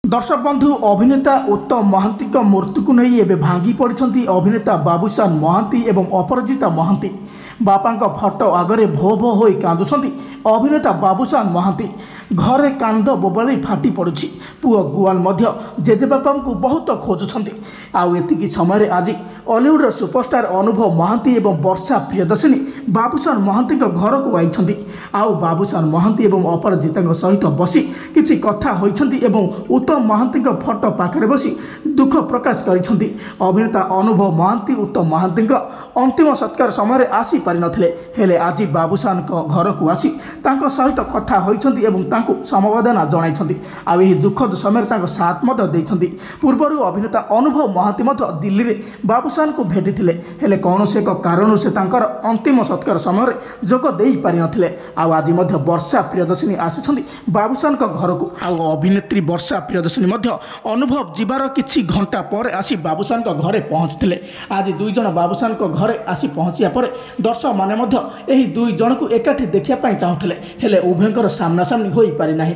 दर्शक बंधु अभिनेता उत्तम महांती मूर्ति को नहीं एवं भांगी पड़ती अभिनेता बाबूशान महांती एवं अपराजिता महांती बापा फटो आगे भो भो हो कांदुंट अभिनेता बाबूशान महांती घरे कांद बोबाली फाटी पड़ुछि पुओ गुआन जेजेबापा को बहुत खोजुंट आती समय आज हॉलीवुड सुपरस्टार अनुभव महांती एवं वर्षा प्रियदर्शिनी बाबूशान महांती घर को आई आउ बाबूशान महांती एवं अपराजिता सहित बसी किसी कथा होइछंती एवं उत्तम महांती फटो पाखे बसी दुख प्रकाश करिछंती। अभिनेता अनुभव महांती उत्तम महांती अंतिम सत्कार समय आसी पारि नथिले हेले आज बाबूशान घर को आसी तांको सहित कथा होइछंती एवं तांको समवेदना जणाइछंती आ एही दुखद समय तांको साथ मध्य दैछंती। पूर्वरु अभिनेता अनुभव महांती मध्य दिल्ली रे बाबूशान को भेटिथिले हेले कौनसी एक कारण से तांकर अंतिम सत्कार समय जोग देई पारि नथिले आ आज मध्य वर्षा प्रियदर्शिनी आसीछंती बाबूशान घर को आ अभिनेत्री वर्षा प्रियदर्शिनी मध्य अनुभव जीवार किछि घंटा पर आसी बाबूशान घरे पहुंचथिले। आज दुई जण बाबूशान घरे आसी पहुंचिया पर दर्शक माने मध्य एही दुई जण को एकाठी देखिया पई चाहुथिले हेले उभयंकर सामना सामनी होई पारि नाही।